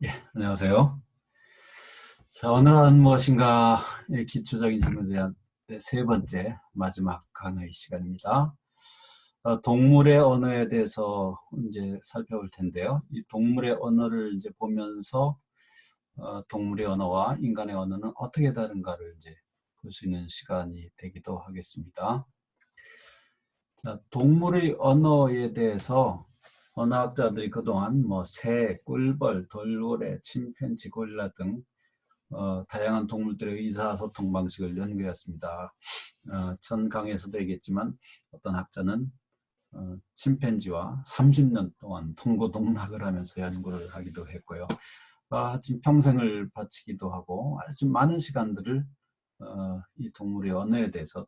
예, 안녕하세요. 자, 오늘은 무엇인가의 기초적인 질문에 대한 세 번째 마지막 강의 시간입니다. 동물의 언어에 대해서 이제 살펴볼 텐데요. 이 동물의 언어를 이제 보면서 동물의 언어와 인간의 언어는 어떻게 다른가를 이제 볼 수 있는 시간이 되기도 하겠습니다. 자, 동물의 언어에 대해서 언어학자들이 그동안 새, 꿀벌, 돌고래, 침팬지, 고릴라 등 다양한 동물들의 의사소통 방식을 연구했습니다. 전 강의에서도 얘기했지만 어떤 학자는 침팬지와 30년 동안 동고동락을 하면서 연구를 하기도 했고요. 지금 평생을 바치기도 하고 아주 많은 시간들을 이 동물의 언어에 대해서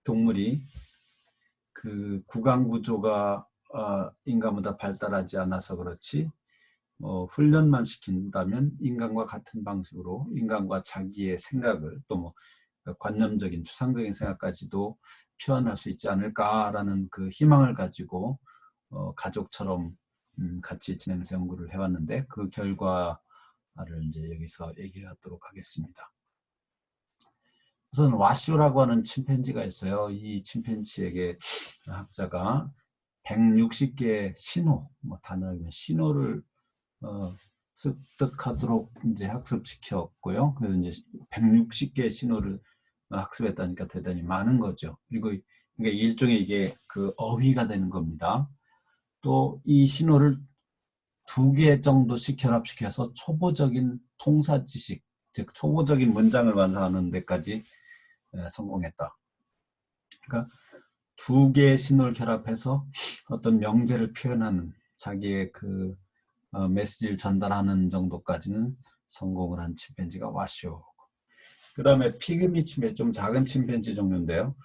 동물이 그 구강 구조가 인간보다 발달하지 않아서 그렇지 훈련만 시킨다면 인간과 같은 방식으로 인간과 자기의 생각을 또 관념적인 추상적인 생각까지도 표현할 수 있지 않을까라는 그 희망을 가지고 가족처럼 같이 지내면서 연구를 해왔는데 그 결과를 이제 여기서 얘기하도록 하겠습니다. 우선 와쇼라고 하는 침팬지가 있어요. 이 침팬지에게 학자가 160개의 신호, 단어면 신호를 습득하도록 이제 학습시켰고요. 그래서 이제 160개의 신호를 학습했다니까 대단히 많은 거죠. 그리고 이게 일종의 이게 그 어휘가 되는 겁니다. 또 이 신호를 2개 정도씩 결합시켜서 초보적인 통사 지식, 즉 초보적인 문장을 완성하는 데까지 성공했다. 그러니까 2개의 신호를 결합해서 어떤 명제를 표현하는 자기의 그 메시지를 전달하는 정도까지는 성공을 한 침팬지가 와쇼. 그 다음에 피그미 침팬지, 좀 작은 침팬지 종류인데요.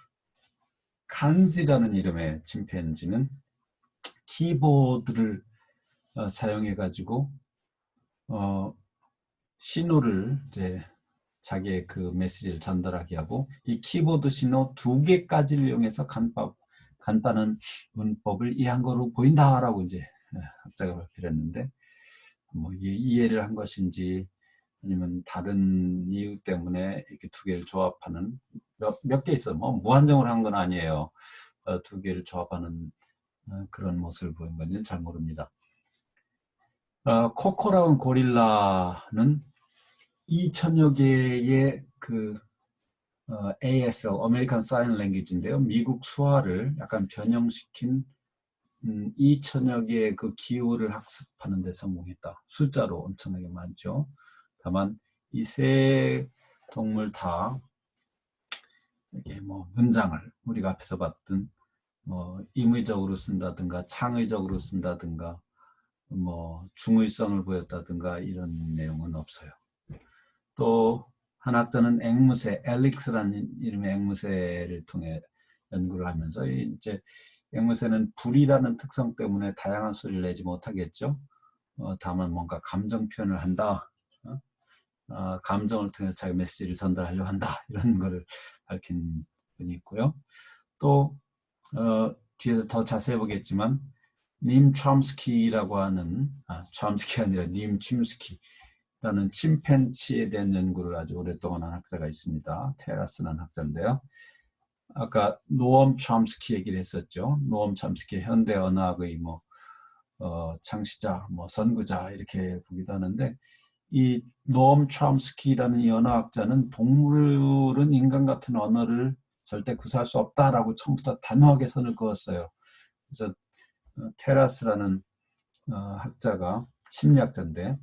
칸지라는 이름의 침팬지는 키보드를 사용해가지고 신호를 이제 자기의 그 메시지를 전달하게 하고 이 키보드 신호 2개까지를 이용해서 간단한 문법을 이해한 거로 보인다라고 이제 학자가 발표를 했는데 이게 이해를 한 것인지 아니면 다른 이유 때문에 이렇게 2개를 조합하는 몇 개 있어요. 무한정으로 한 건 아니에요. 2개를 조합하는 그런 모습을 보인 건지는 잘 모릅니다. 코코라운 고릴라는 2천여 개의 그 ASL, American Sign Language인데요. 미국 수화를 약간 변형시킨 2천여 개의 그 기호를 학습하는 데 성공했다. 숫자로 엄청나게 많죠. 다만 이 세 동물 다 이게 문장을 우리가 앞에서 봤던 임의적으로 쓴다든가 창의적으로 쓴다든가 중의성을 보였다든가 이런 내용은 없어요. 또 한 학자는 앵무새, 엘릭스라는 이름의 앵무새를 통해 연구를 하면서 이제 앵무새는 불이라는 특성 때문에 다양한 소리를 내지 못하겠죠. 다만 뭔가 감정 표현을 한다. 감정을 통해서 자기 메시지를 전달하려 한다. 이런 거를 밝힌 분이 있고요. 또 뒤에서 더 자세히 보겠지만 님 촘스키라고 하는 촘스키가 아니라 님 침스키라는 침팬지에 대한 연구를 아주 오랫동안 한 학자가 있습니다. 테라스라는 학자인데요. 아까 노엄 촘스키 얘기를 했었죠. 노엄 촘스키 현대 언어학의 창시자, 선구자 이렇게 보기도 하는데 이 노엄 촘스키라는 이 언어학자는 동물은 인간 같은 언어를 절대 구사할 수 없다라고 처음부터 단호하게 선을 그었어요. 그래서 테라스라는 학자가 심리학자인데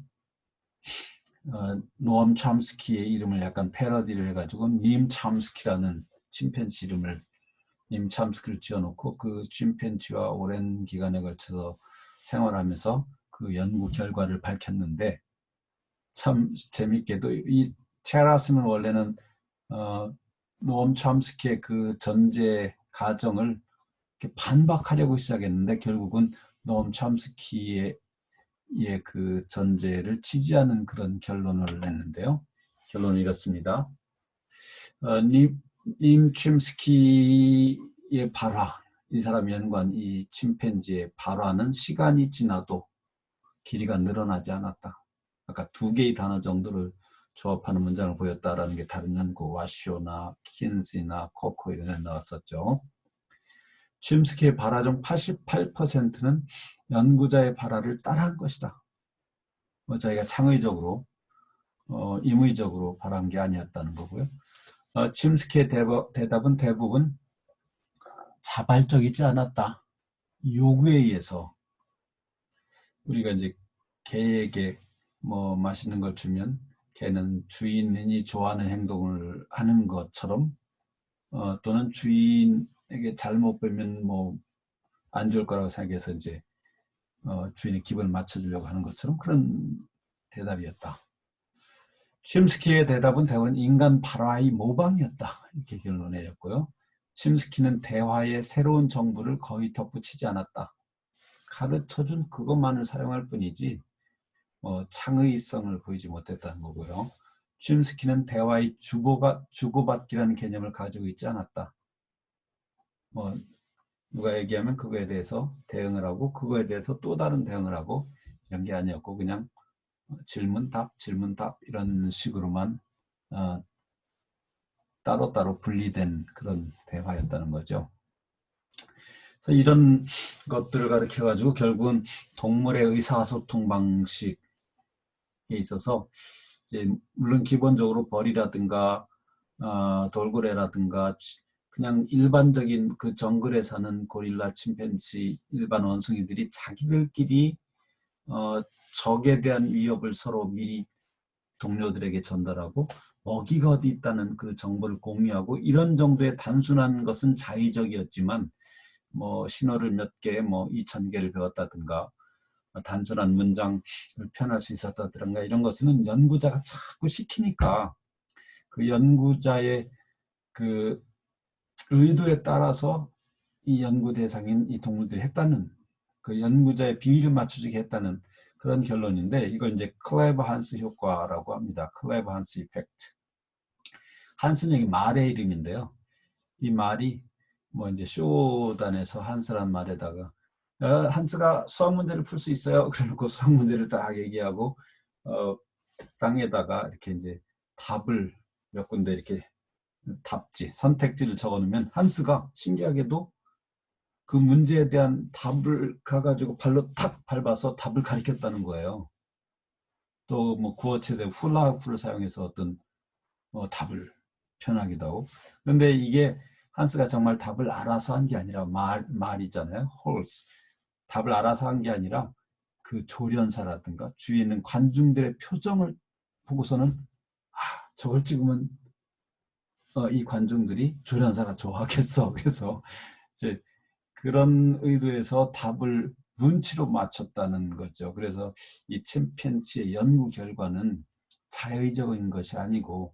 노엄 촘스키의 이름을 약간 패러디를 해가지고 님 촘스키라는 침팬지 이름을 님 촘스키를 지어놓고 그 침팬지와 오랜 기간에 걸쳐서 생활하면서 그 연구 결과를 밝혔는데 참 재밌게도 이 테라스는 원래는 노엄 촘스키의 그 전제 가정을 이렇게 반박하려고 시작했는데 결국은 노엄 촘스키의 그 전제를 지지하는 그런 결론을 냈는데요. 결론은 이렇습니다. 님 침스키의 발화, 이 사람 연구한 이 침팬지의 발화는 시간이 지나도 길이가 늘어나지 않았다. 아까 2개의 단어 정도를 조합하는 문장을 보였다라는 게 다른 연구, 와쇼나 킨시나 코코 이런 데 나왔었죠. 취임스키의 발화 중 88%는 연구자의 발화를 따라한 것이다. 자기가 창의적으로 임의적으로 발한 게 아니었다는 거고요. 취임스키의 대답은 대부분 자발적이지 않았다. 요구에 의해서. 우리가 이제 개에게 뭐 맛있는 걸 주면 개는 주인이 좋아하는 행동을 하는 것처럼 또는 주인에게 잘못 보면 뭐 안 좋을 거라고 생각해서 이제 주인의 기분을 맞춰주려고 하는 것처럼 그런 대답이었다. 취임스키의 대답은 대부분 인간 발화의 모방이었다. 이렇게 결론을 내렸고요. 취임스키는 대화에 새로운 정보를 거의 덧붙이지 않았다. 가르쳐준 그것만을 사용할 뿐이지 창의성을 보이지 못했다는 거고요. 취임스키는 대화의 주고받기라는 개념을 가지고 있지 않았다. 누가 얘기하면 그거에 대해서 대응을 하고 그거에 대해서 또 다른 대응을 하고 이런 게 아니었고 그냥 질문답 이런 식으로만 따로따로 분리된 그런 대화였다는 거죠. 그래서 이런 것들을 가르쳐 가지고 결국은 동물의 의사소통 방식에 있어서 이제 물론 기본적으로 벌이라든가 돌고래라든가 그냥 일반적인 그 정글에 사는 고릴라, 침팬지, 일반 원숭이들이 자기들끼리 적에 대한 위협을 서로 미리 동료들에게 전달하고 먹이가 어디 있다는 그 정보를 공유하고 이런 정도의 단순한 것은 자의적이었지만 뭐 신호를 몇 개, 뭐 2000개를 배웠다든가 단순한 문장을 표현할 수 있었다든가 이런 것은 연구자가 자꾸 시키니까 그 연구자의 그 의도에 따라서 이 연구 대상인 이 동물들이 했다는 그 연구자의 비위를 맞춰주게 했다는 그런 결론인데 이걸 이제 클레버 한스 효과라고 합니다. 클레버 한스 이펙트. 한스는 여기 말의 이름인데요. 이 말이 뭐 이제 쇼단에서 한스란 말에다가 한스가 수학 문제를 풀 수 있어요. 그래놓고 수학 문제를 딱 얘기하고 땅에다가 이렇게 이제 답을 몇 군데 이렇게 선택지를 적어놓으면 한스가 신기하게도 그 문제에 대한 답을 가가지고 발로 탁 밟아서 답을 가리켰다는 거예요. 또 뭐 구어체대 훌라후프를 사용해서 어떤 답을 표현하기도 하고. 그런데 이게 한스가 정말 답을 알아서 한 게 아니라 말이잖아요. horse. 답을 알아서 한 게 아니라 그 조련사라든가 주위에 있는 관중들의 표정을 보고서는 저걸 찍으면 이 관중들이 조련사가 좋아하겠어. 그래서 이제 그런 의도에서 답을 눈치로 맞췄다는 거죠. 그래서 이 침팬지의 연구 결과는 자의적인 것이 아니고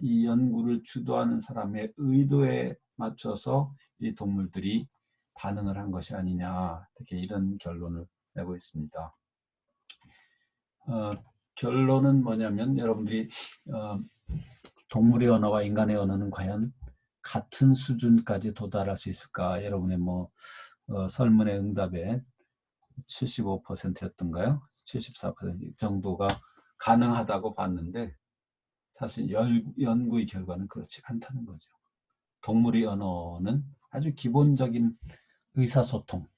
이 연구를 주도하는 사람의 의도에 맞춰서 이 동물들이 반응을 한 것이 아니냐, 이렇게 이런 결론을 내고 있습니다. 결론은 뭐냐면 여러분들이 동물의 언어와 인간의 언어는 과연 같은 수준까지 도달할 수 있을까? 여러분의 설문의 응답에 75%였던가요? 74% 정도가 가능하다고 봤는데 사실 연구의 결과는 그렇지 않다는 거죠. 동물의 언어는 아주 기본적인 의사소통,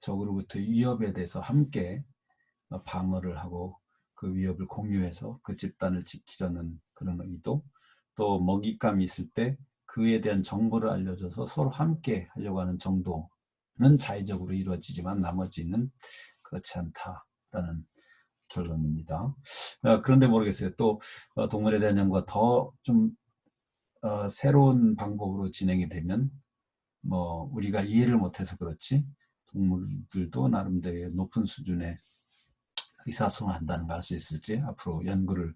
적으로부터 위협에 대해서 함께 방어를 하고 그 위협을 공유해서 그 집단을 지키려는 그런 의도, 또 먹잇감이 있을 때 그에 대한 정보를 알려줘서 서로 함께 하려고 하는 정도는 자의적으로 이루어지지만 나머지는 그렇지 않다라는 결론입니다. 그런데 모르겠어요. 또 동물에 대한 연구가 더 좀 새로운 방법으로 진행이 되면 뭐 우리가 이해를 못해서 그렇지 동물들도 나름대로 높은 수준의 의사소통을 한다는 걸 알 수 있을지 앞으로 연구를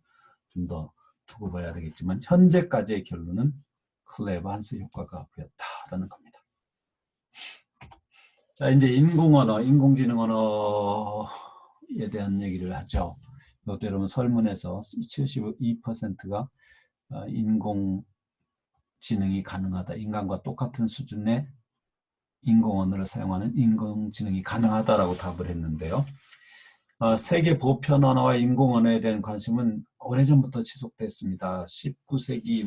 좀 더 두고 봐야 되겠지만 현재까지의 결론은 클레버 한스 효과가 보였다라는 겁니다. 자, 이제 인공언어, 인공지능 언어에 대한 얘기를 하죠. 이것도 여러분 설문에서 72%가 인공지능이 가능하다. 인간과 똑같은 수준의 인공 언어를 사용하는 인공지능이 가능하다라고 답을 했는데요. 세계 보편 언어와 인공 언어에 대한 관심은 오래전부터 지속됐습니다. 19세기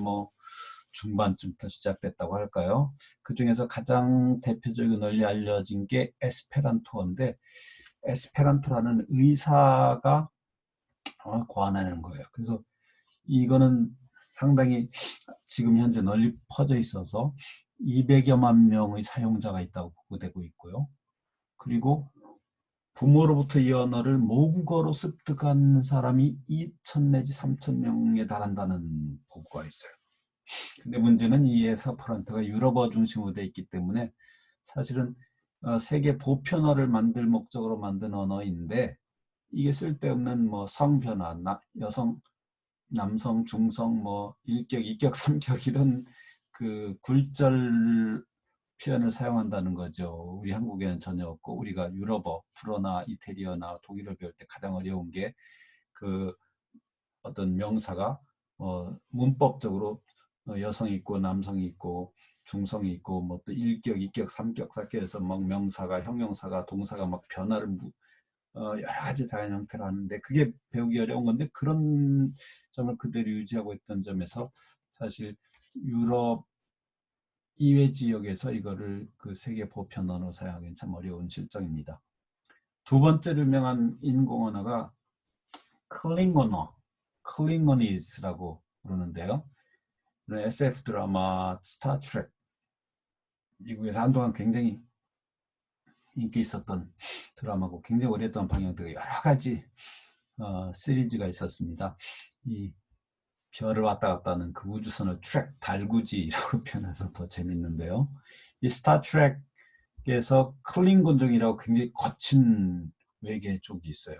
중반쯤부터 시작됐다고 할까요? 그 중에서 가장 대표적이고 널리 알려진 게 에스페란토어인데, 에스페란토라는 의사가 고안하는 거예요. 그래서 이거는 상당히 지금 현재 널리 퍼져 있어서 200여만 명의 사용자가 있다고 보고되고 있고요. 그리고 부모로부터 이 언어를 모국어로 습득한 사람이 2천 내지 3천 명에 달한다는 보고가 있어요. 근데 문제는 이 에스페란토가 유럽어 중심으로 되어 있기 때문에 사실은 세계 보편어를 만들 목적으로 만든 언어인데, 이게 쓸데없는 성변화, 여성, 남성, 중성, 일격, 이격, 삼격 이런 그 굴절 표현을 사용한다는 거죠. 우리 한국에는 전혀 없고, 우리가 유럽어, 불어나 이태리어나 독일어 배울 때 가장 어려운 게 그 어떤 명사가 문법적으로 여성이 있고 남성이 있고 중성이 있고 또 일격, 이격, 삼격, 사격해서 막 명사가, 형용사가, 동사가 막 변화를 여러 가지 다양한 형태로 하는데, 그게 배우기 어려운 건데, 그런 점을 그대로 유지하고 있던 점에서 사실 유럽 이외 지역에서 이거를 그 세계 보편 언어 사용하기는 참 어려운 실정입니다. 두 번째로 유명한 인공 언어가 클링언어, 클링어니스라고 부르는데요. SF 드라마 스타트렉, 미국에서 한동안 굉장히 인기 있었던 드라마고, 굉장히 오랫동안 방영되고 여러 가지 시리즈가 있었습니다. 이 별을 왔다 갔다 하는 그 우주선을 트랙, 달구지라고 표현해서 더 재밌는데요. 이 스타트rek에서 클링곤족이라고 굉장히 거친 외계 쪽이 있어요.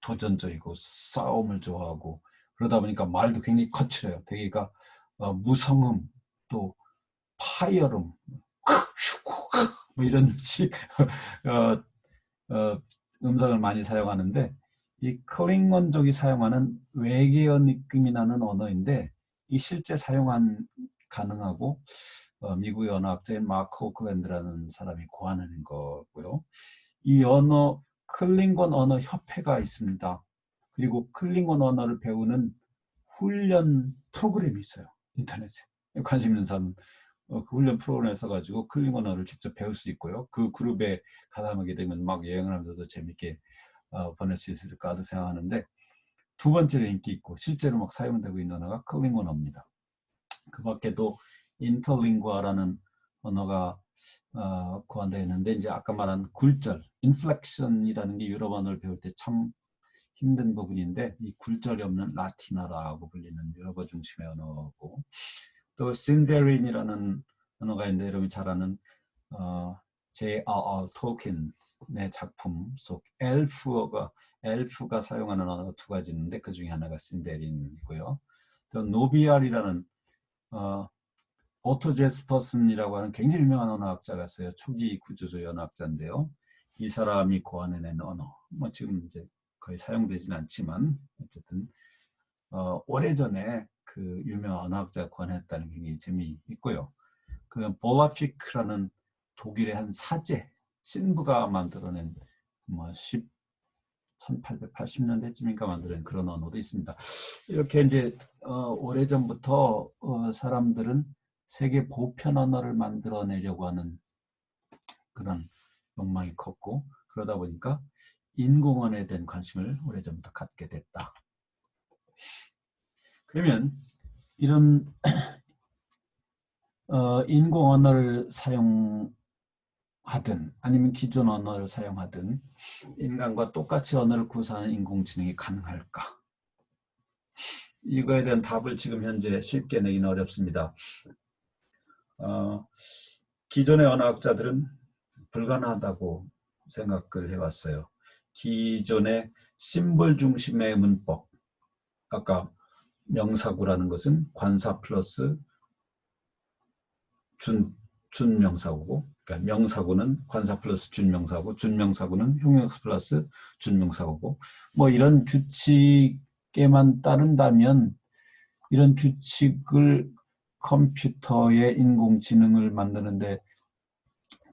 도전적이고 싸움을 좋아하고, 그러다 보니까 말도 굉장히 거칠어요. 대개가 무성음, 또 파이어룸, 이런 식 음성을 많이 사용하는데, 이 클링건족이 사용하는 외계어 느낌이 나는 언어인데, 이 실제 사용한 가능하고 미국의 언어학자인 마크 오클랜드라는 사람이 고안하는 거고요. 이 언어, 클링건 언어 협회가 있습니다. 그리고 클링건 언어를 배우는 훈련 프로그램이 있어요. 인터넷에. 관심 있는 사람은 그 훈련 프로그램에 써가지고 클링건 언어를 직접 배울 수 있고요. 그 그룹에 가담하게 되면 막 여행을 하면서도 재밌게 보낼 수 있을까 생각하는데, 두 번째로 인기 있고 실제로 막 사용되고 있는 언어가 클링건 언어입니다. 그 밖에도 인터링구아라는 언어가 고안되어 있는데, 이제 아까 말한 굴절, 인플렉션이라는 게 유럽 언어를 배울 때 참 힘든 부분인데, 이 굴절이 없는 라틴어라고 불리는 유럽어 중심의 언어고, 또 신데린이라는 언어가 있는데, 여러분이 잘 아는 J.R.R. 톨킨의 작품 속 엘프가 사용하는 언어가 두 가지 있는데, 그 중에 하나가 신데린이고요. 또 노비알이라는 오토 제스퍼슨이라고 하는 굉장히 유명한 언어학자가 있어요. 초기 구조조 언어학자인데요. 이 사람이 고안해낸 언어, 지금 이제 거의 사용되지는 않지만 어쨌든 오래전에 그 유명한 언어학자가 고안했다는 게 굉장히 재미있고요. 그 볼라피크라는 독일의 한 사제 신부가 만들어낸 1880년대쯤인가 만드는 그런 언어도 있습니다. 이렇게 이제 오래전부터 사람들은 세계 보편 언어를 만들어내려고 하는 그런 욕망이 컸고, 그러다 보니까 인공언어에 대한 관심을 오래전부터 갖게 됐다. 그러면 이런 인공언어를 사용하든 아니면 기존 언어를 사용하든 인간과 똑같이 언어를 구사하는 인공지능이 가능할까? 이거에 대한 답을 지금 현재 쉽게 내기는 어렵습니다. 기존의 언어학자들은 불가능하다고 생각을 해왔어요. 기존의 심볼 중심의 문법, 아까 명사구라는 것은 관사 플러스 준명사구고, 그러니까 명사구는 관사 플러스 준명사고, 준명사구는 형용사 플러스 준명사구고, 이런 규칙에만 따른다면, 이런 규칙을 컴퓨터의 인공지능을 만드는데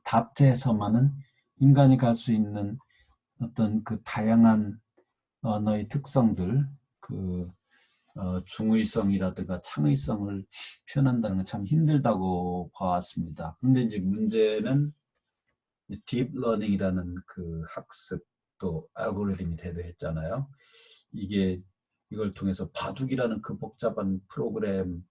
답재에서만은 인간이 갈 수 있는 어떤 그 다양한 언어의 특성들, 그 중의성이라든가 창의성을 표현한다는 건 참 힘들다고 봐왔습니다. 그런데 이제 문제는 딥러닝이라는 그 학습 또 알고리즘이 대두했잖아요. 이걸 통해서 바둑이라는 그 복잡한 프로그램이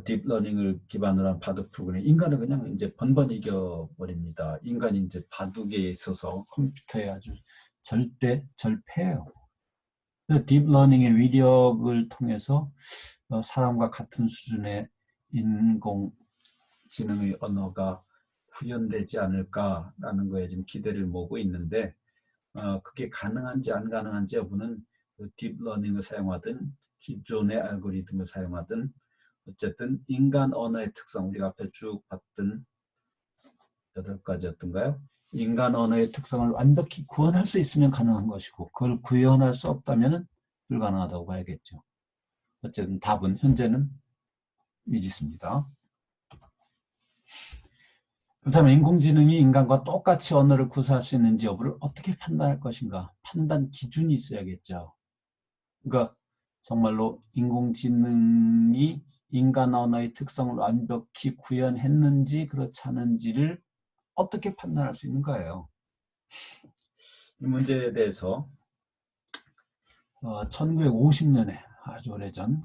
딥러닝을 기반으로 한 바둑 프로그램, 인간을 그냥 이제 번번 이겨버립니다. 인간이 이제 바둑에 있어서 컴퓨터에 아주 절패예요. 딥러닝의 위력을 통해서 사람과 같은 수준의 인공지능의 언어가 구현되지 않을까라는 거에 지금 기대를 모으고 있는데, 그게 가능한지 안 가능한지 여부는 딥러닝을 사용하든 기존의 알고리즘을 사용하든 어쨌든 인간 언어의 특성, 우리가 앞에 쭉 봤던 8가지였던가요? 인간 언어의 특성을 완벽히 구현할 수 있으면 가능한 것이고, 그걸 구현할 수 없다면 불가능하다고 봐야겠죠. 어쨌든 답은 현재는 미지수입니다. 그렇다면 인공지능이 인간과 똑같이 언어를 구사할 수 있는지 여부를 어떻게 판단할 것인가? 판단 기준이 있어야겠죠. 그러니까 정말로 인공지능이 인간 언어의 특성을 완벽히 구현했는지 그렇지 않은지를 어떻게 판단할 수 있는 거예요. 이 문제에 대해서 1950년에 아주 오래전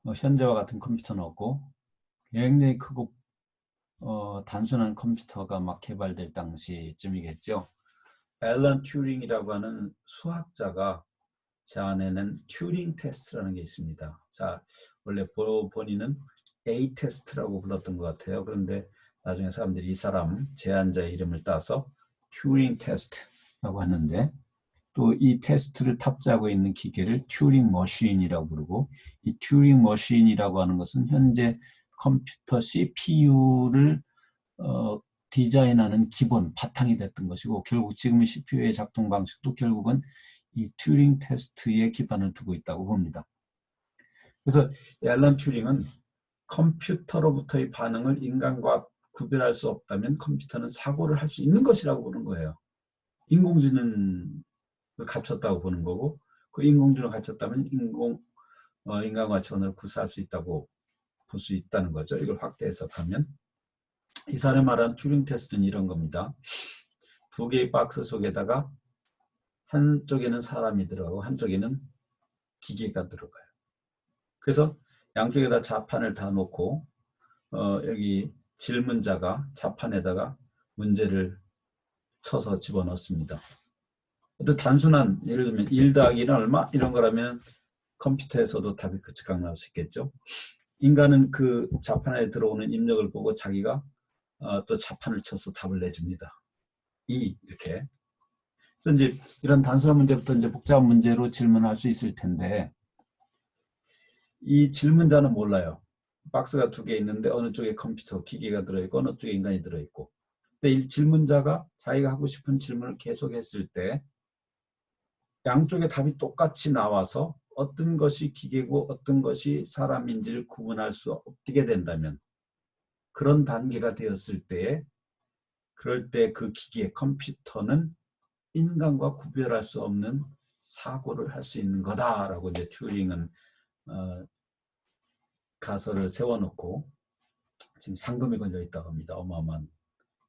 현재와 같은 컴퓨터는 없고 굉장히 크고 단순한 컴퓨터가 막 개발될 당시쯤이겠죠. 앨런 튜링이라고 하는 수학자가 제안해낸 튜링 테스트라는 게 있습니다. 자, 원래 본인은 A 테스트라고 불렀던 것 같아요. 그런데 나중에 사람들이 이 사람 제안자의 이름을 따서 튜링 테스트라고 하는데, 또 이 테스트를 탑재하고 있는 기계를 튜링 머신이라고 부르고, 이 튜링 머신이라고 하는 것은 현재 컴퓨터 CPU를 디자인하는 기본 바탕이 됐던 것이고, 결국 지금의 CPU의 작동 방식도 결국은 이 튜링 테스트에 기반을 두고 있다고 봅니다. 그래서 앨런 튜링은 컴퓨터로부터의 반응을 인간과 구별할 수 없다면 컴퓨터는 사고를 할 수 있는 것이라고 보는 거예요. 인공지능을 갖췄다고 보는 거고, 그 인공지능을 갖췄다면 인간과 같이 언어를 구사할 수 있다고 볼 수 있다는 거죠. 이걸 확대 해석하면 이 사람이 말하는 튜링 테스트는 이런 겁니다. 두 개의 박스 속에다가 한쪽에는 사람이 들어가고 한쪽에는 기계가 들어가요. 그래서 양쪽에다 자판을 다 놓고 여기 질문자가 자판에다가 문제를 쳐서 집어넣습니다. 어떤 단순한, 예를 들면 1 더하기는 얼마? 이런 거라면 컴퓨터에서도 답이 즉각 나올 수 있겠죠. 인간은 그 자판에 들어오는 입력을 보고 자기가 또 자판을 쳐서 답을 내줍니다. 이렇게. 그래서 이제 이런 단순한 문제부터 이제 복잡한 문제로 질문할 수 있을 텐데, 이 질문자는 몰라요. 박스가 2개 있는데 어느 쪽에 컴퓨터 기계가 들어있고 어느 쪽에 인간이 들어있고. 근데 이 질문자가 자기가 하고 싶은 질문을 계속했을 때 양쪽의 답이 똑같이 나와서 어떤 것이 기계고 어떤 것이 사람인지를 구분할 수 없게 된다면, 그런 단계가 되었을 때에 그럴 때 그 기계 컴퓨터는 인간과 구별할 수 없는 사고를 할 수 있는 거다라고 이제 튜링은 가설을 세워놓고 지금 상금이 걸려 있다고 합니다. 어마어마한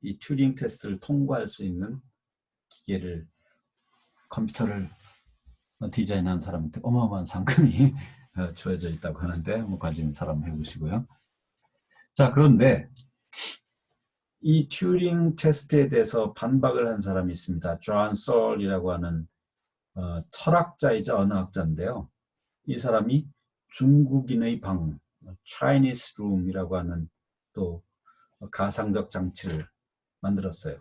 이 튜링 테스트를 통과할 수 있는 기계를, 컴퓨터를 디자인한 사람한테 어마어마한 상금이 주어져 있다고 하는데, 뭐 관심 사람 해보시고요. 자, 그런데 이 튜링 테스트에 대해서 반박을 한 사람이 있습니다. 존 솔이라고 하는 철학자이자 언어학자인데요. 이 사람이 중국인의 방, Chinese Room이라고 하는 또 가상적 장치를 만들었어요.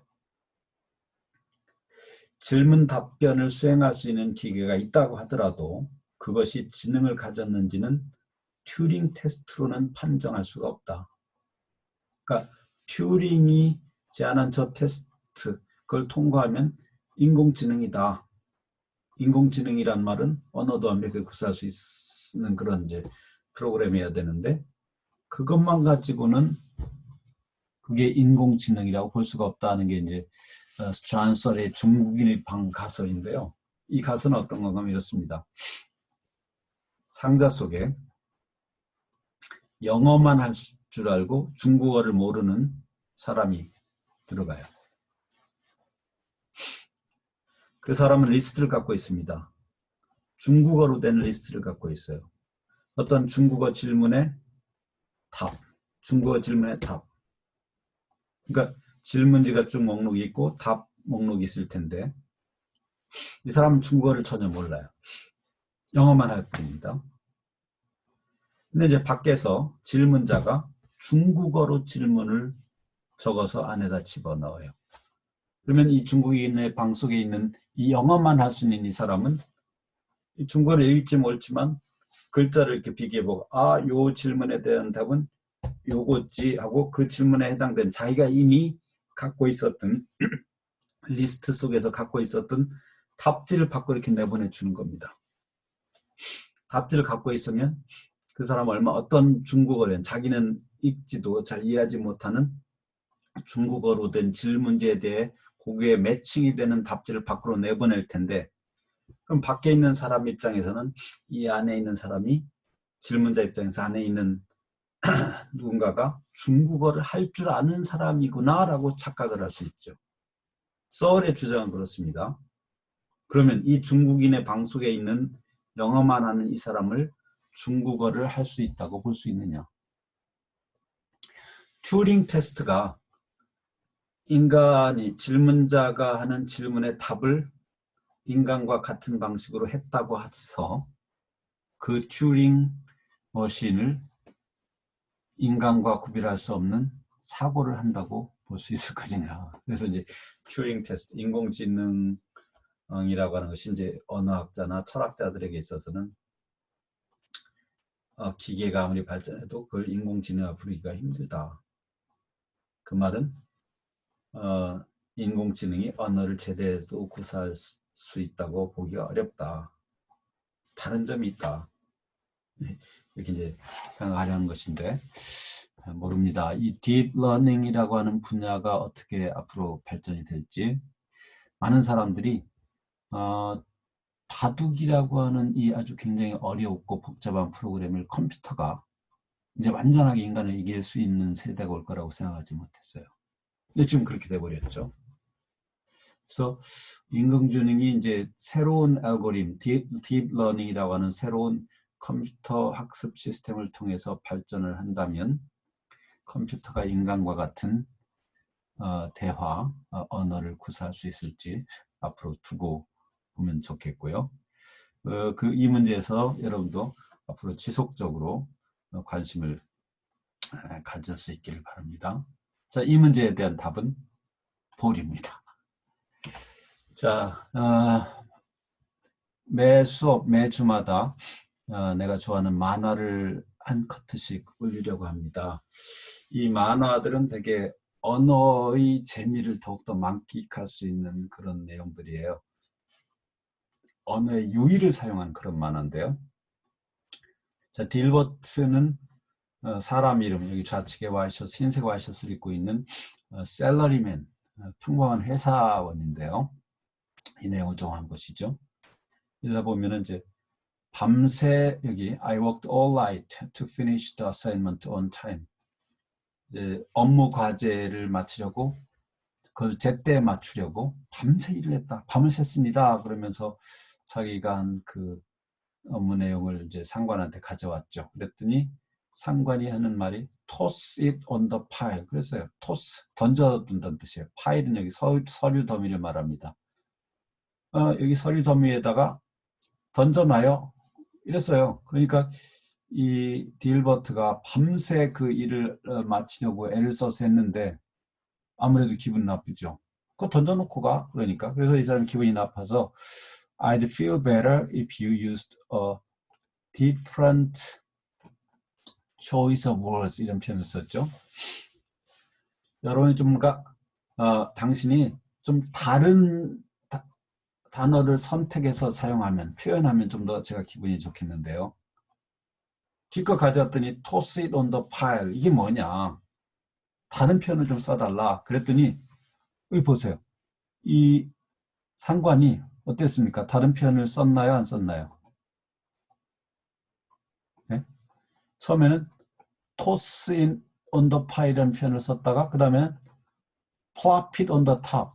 질문 답변을 수행할 수 있는 기계가 있다고 하더라도 그것이 지능을 가졌는지는 튜링 테스트로는 판정할 수가 없다. 그러니까 튜링이 제안한 저 테스트, 그걸 통과하면 인공지능이다. 인공지능이란 말은 언어도 완벽하게 구사할 수 있는 그런 이제 프로그램이어야 되는데, 그것만 가지고는 그게 인공지능이라고 볼 수가 없다는 게 이제 스트란설의 중국인의 방 가설인데요. 이 가설은 어떤 건가 하면 이렇습니다. 상자 속에 영어만 할 줄 알고 중국어를 모르는 사람이 들어가요. 그 사람은 리스트를 갖고 있습니다. 중국어로 된 리스트를 갖고 있어요. 어떤 중국어 질문에 답, 중국어 질문에 답. 그러니까 질문지가 쭉 목록이 있고 답 목록이 있을 텐데 이 사람은 중국어를 전혀 몰라요. 영어만 할 뿐입니다. 근데 이제 밖에서 질문자가 중국어로 질문을 적어서 안에다 집어넣어요. 그러면 이 중국인의 방 속에 있는 이 영어만 할 수 있는 이 사람은 이 중국어를 읽지 못지만 글자를 이렇게 비교해보고 요 질문에 대한 답은 요거지 하고 그 질문에 해당된 자기가 이미 갖고 있었던 리스트 속에서 갖고 있었던 답지를 밖으로 이렇게 내보내주는 겁니다. 답지를 갖고 있으면 그 사람 어떤 중국어를 자기는 읽지도 잘 이해하지 못하는 중국어로 된 질문지에 대해 거기에 매칭이 되는 답지를 밖으로 내보낼 텐데 그럼 밖에 있는 사람 입장에서는 이 안에 있는 사람이 질문자 입장에서 안에 있는 누군가가 중국어를 할 줄 아는 사람이구나 라고 착각을 할 수 있죠. 서울의 주장은 그렇습니다. 그러면 이 중국인의 방 속에 있는 영어만 하는 이 사람을 중국어를 할 수 있다고 볼 수 있느냐. 튜링 테스트가 인간이 질문자가 하는 질문의 답을 인간과 같은 방식으로 했다고 해서 그 튜링 머신을 인간과 구별할 수 없는 사고를 한다고 볼 수 있을 것이냐. 그래서 이제 튜링 테스트, 인공지능이라고 하는 것이 이제 언어학자나 철학자들에게 있어서는 기계가 아무리 발전해도 그걸 인공지능이라 부르기가 힘들다. 그 말은 인공지능이 언어를 제대로 구사할 수 있다고 보기가 어렵다. 다른 점이 있다. 이렇게 이제 생각하려는 것인데 모릅니다. 이 딥러닝이라고 하는 분야가 어떻게 앞으로 발전이 될지 많은 사람들이 바둑이라고 하는 이 아주 굉장히 어렵고 복잡한 프로그램을 컴퓨터가 이제 완전하게 인간을 이길 수 있는 세대가 올 거라고 생각하지 못했어요. 근데 지금 그렇게 돼버렸죠. 그래서 인공지능이 이제 새로운 알고리즘, 딥러닝이라고 하는 새로운 컴퓨터 학습 시스템을 통해서 발전을 한다면 컴퓨터가 인간과 같은 대화, 언어를 구사할 수 있을지 앞으로 두고 보면 좋겠고요. 이 문제에서 여러분도 앞으로 지속적으로 관심을 가질 수 있기를 바랍니다. 자, 이 문제에 대한 답은 볼입니다. 자, 매 수업, 매 주마다 내가 좋아하는 만화를 한 커트씩 올리려고 합니다. 이 만화들은 되게 언어의 재미를 더욱더 만끽할 수 있는 그런 내용들이에요. 언어의 유희를 사용한 그런 만화인데요. 자, 딜버트는 사람 이름, 여기 좌측에 와이셔츠, 흰색 와이셔츠를 입고 있는 셀러리맨, 평범한 회사원인데요. 이 내용을 좀 한번 보시죠. 이러다 보면은 이제 밤새 여기 I worked all night to finish the assignment on time. 이제 업무 과제를 마치려고 그걸 제때에 맞추려고 밤새 일을 했다. 밤을 샜습니다. 그러면서 자기가 한 그 업무 내용을 이제 상관한테 가져왔죠. 그랬더니 상관이 하는 말이 toss it on the pile. 그랬어요. toss, 던져둔다는 뜻이에요. 파일은 여기 서류 더미를 말합니다. 여기 서류 더미에다가 던져놔요. 이랬어요. 그러니까 이 딜버트가 밤새 그 일을 마치려고 애를 써서 했는데 아무래도 기분 나쁘죠. 그거 던져놓고 가. 그러니까. 그래서 이 사람이 기분이 나빠서 I'd feel better if you used a different choice of words 이런 표현을 썼죠. 여러분이 좀 당신이 좀 다른 단어를 선택해서 사용하면 표현하면 좀 더 제가 기분이 좋겠는데요. 기껏 가져왔더니 toss it on the pile 이게 뭐냐. 다른 표현을 좀 써달라. 그랬더니 여기 보세요. 이 상관이 어땠습니까? 다른 표현을 썼나요? 안 썼나요? 네? 처음에는 toss in on the pie라는 표현을 썼다가 그 다음에는 plop it on the top.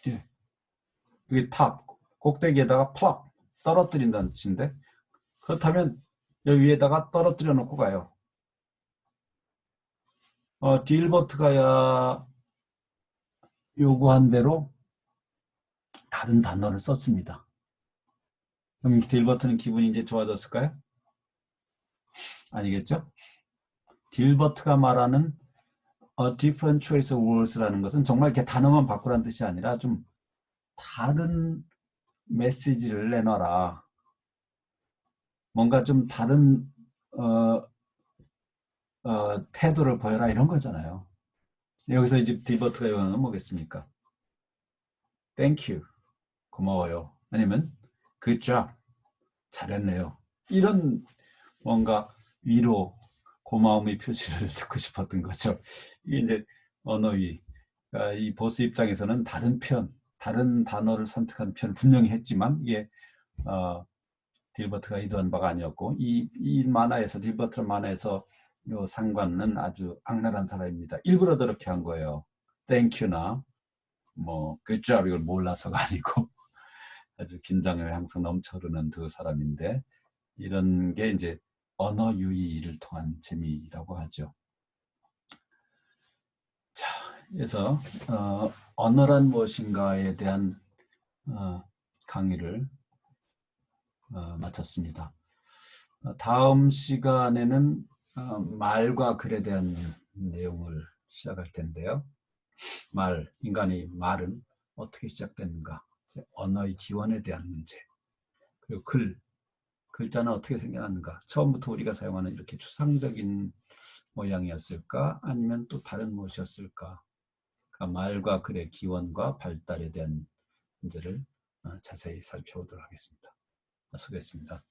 예. 여기 top, 꼭대기에다가 plop, 떨어뜨린다는 뜻인데 그렇다면 여기 위에다가 떨어뜨려 놓고 가요. 딜버트가 요구한 대로 다른 단어를 썼습니다. 그럼 딜버트는 기분이 이제 좋아졌을까요? 아니겠죠? 딜버트가 말하는 a different choice of words라는 것은 정말 이렇게 단어만 바꾸라는 뜻이 아니라 좀 다른 메시지를 내놔라. 뭔가 좀 다른 태도를 보여라 이런 거잖아요. 여기서 이제 딜버트가 요구하는 건 뭐겠습니까? Thank you. 고마워요. 아니면 good job. 잘했네요. 이런 뭔가 위로 고마움의 표시를 듣고 싶었던 거죠. 이게 이제 언어위. 이 보스 입장에서는 다른 표현, 다른 단어를 선택한 표현을 분명히 했지만 이게 딜버트가 의도한 바가 아니었고 이 만화에서 딜버트 만화에서 요 상관은 아주 악랄한 사람입니다. 일부러 저렇게 한 거예요. Thank you나 뭐 good job 이걸 몰라서가 아니고 아주 긴장을 항상 넘쳐흐르는 두 사람인데 이런 게 이제 언어 유희를 통한 재미라고 하죠. 자, 그래서 언어란 무엇인가에 대한 강의를 마쳤습니다. 다음 시간에는 말과 글에 대한 내용을 시작할 텐데요. 인간의 말은 어떻게 시작됐는가, 언어의 기원에 대한 문제, 그리고 글자는 어떻게 생겨났는가, 처음부터 우리가 사용하는 이렇게 추상적인 모양이었을까 아니면 또 다른 무엇이었을까, 그러니까 말과 글의 기원과 발달에 대한 문제를 자세히 살펴보도록 하겠습니다. 수고했습니다.